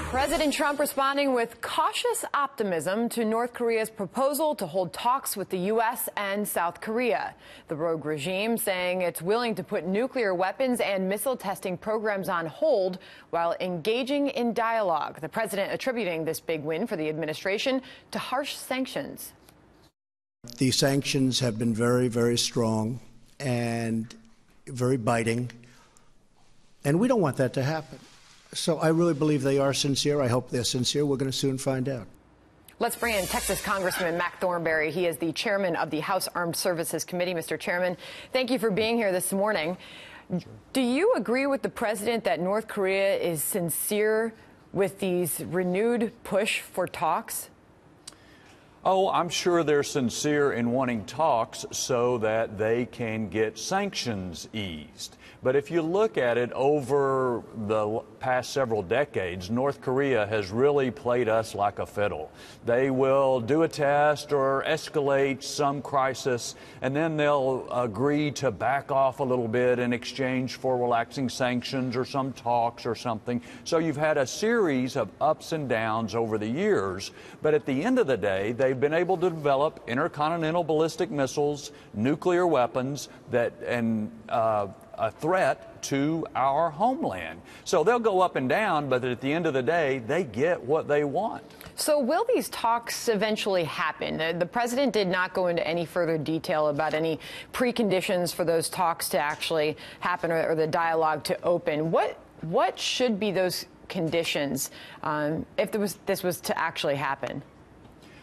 President Trump responding with cautious optimism to North Korea's proposal to hold talks with the U.S. and South Korea. The rogue regime saying it's willing to put nuclear weapons and missile testing programs on hold while engaging in dialogue. The president attributing this big win for the administration to harsh sanctions. The sanctions have been very, very strong and very biting, and we don't want that to happen. So I really believe they are sincere. I hope they're sincere. We're going to soon find out. Let's bring in Texas Congressman Mac Thornberry. He is the chairman of the House Armed Services Committee. Mr. Chairman, thank you for being here this morning. Sure. Do you agree with the president that North Korea is sincere with these renewed push for talks? Oh, I'm sure they're sincere in wanting talks so that they can get sanctions eased. But if you look at it over the past several decades, North Korea has really played us like a fiddle. They will do a test or escalate some crisis, and then they'll agree to back off a little bit in exchange for relaxing sanctions or some talks or something. So you've had a series of ups and downs over the years, but at the end of the day, they've been able to develop intercontinental ballistic missiles, nuclear weapons and a threat to our homeland. So they'll go up and down, but at the end of the day, they get what they want. So will these talks eventually happen? The president did not go into any further detail about any preconditions for those talks to actually happen or the dialogue to open. What should be those conditions if this was to actually happen?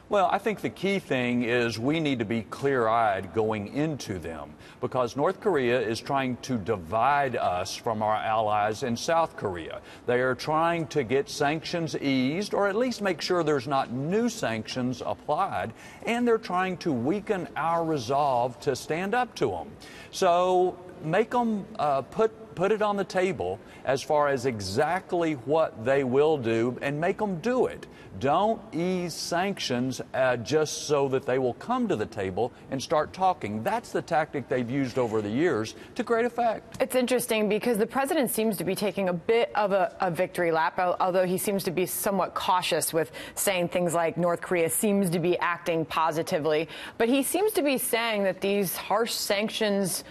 Well, I think the key thing is we need to be clear-eyed going into them because North Korea is trying to divide us from our allies in South Korea. They are trying to get sanctions eased or at least make sure there's not new sanctions applied, and they're trying to weaken our resolve to stand up to them. So make them put it on the table as far as exactly what they will do and make them do it. Don't ease sanctions just so that they will come to the table and start talking. That's the tactic they've used over the years to great effect. It's interesting because the president seems to be taking a bit of a victory lap, although he seems to be somewhat cautious with saying things like North Korea seems to be acting positively. But he seems to be saying that these harsh sanctions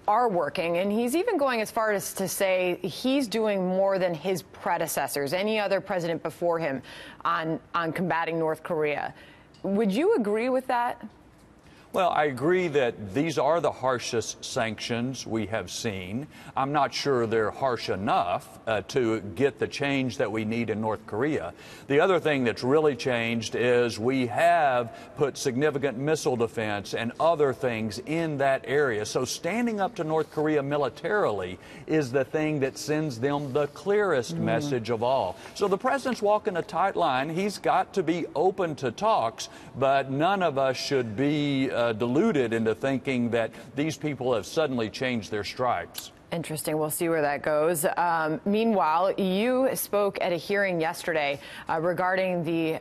are working, and he's even going as far as to say he's doing more than his predecessors, any other president before him, on combating North Korea. Would you agree with that? Well, I agree that these are the harshest sanctions we have seen. I'm not sure they're harsh enough to get the change that we need in North Korea. The other thing that's really changed is we have put significant missile defense and other things in that area. So standing up to North Korea militarily is the thing that sends them the clearest message of all. So the president's walking a tight line. He's got to be open to talks, but none of us should be deluded into thinking that these people have suddenly changed their stripes. Interesting. We'll see where that goes. Meanwhile, you spoke at a hearing yesterday regarding the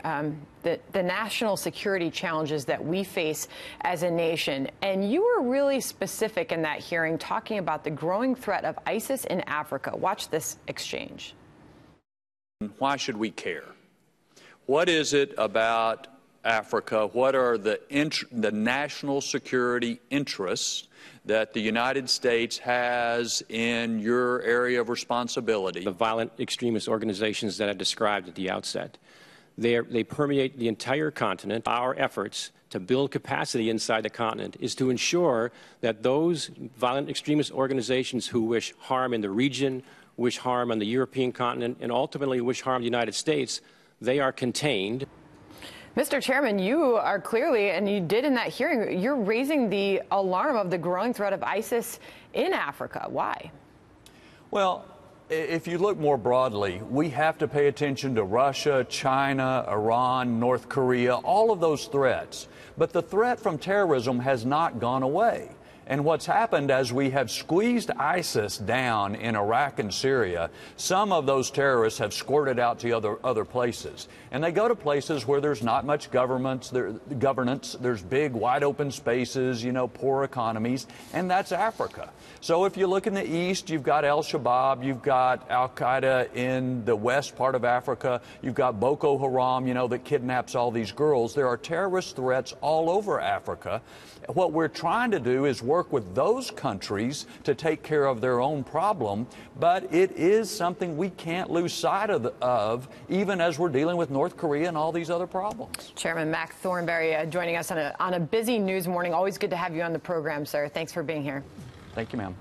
national security challenges that we face as a nation. And you were really specific in that hearing, talking about the growing threat of ISIS in Africa. Watch this exchange. Why should we care? What is it about Africa? What are the national security interests that the United States has in your area of responsibility? The violent extremist organizations that I described at the outset, they permeate the entire continent. Our efforts to build capacity inside the continent is to ensure that those violent extremist organizations who wish harm in the region, wish harm on the European continent, and ultimately wish harm the United States, they are contained. Mr. Chairman, you are clearly, and you did in that hearing, you're raising the alarm of the growing threat of ISIS in Africa. Why? Well, if you look more broadly, we have to pay attention to Russia, China, Iran, North Korea, all of those threats. But the threat from terrorism has not gone away. And what's happened as we have squeezed ISIS down in Iraq and Syria, some of those terrorists have squirted out to other places. And they go to places where there's not much governance, there's big, wide open spaces, poor economies, and that's Africa. So if you look in the east, you've got al-Shabaab, you've got al-Qaeda in the west part of Africa, you've got Boko Haram, that kidnaps all these girls. There are terrorist threats all over Africa. What we're trying to do is work with those countries to take care of their own problem, but it is something we can't lose sight of even as we're dealing with North Korea and all these other problems. Chairman Mac Thornberry joining us on a busy news morning. Always good to have you on the program, sir. Thanks for being here. Thank you, ma'am.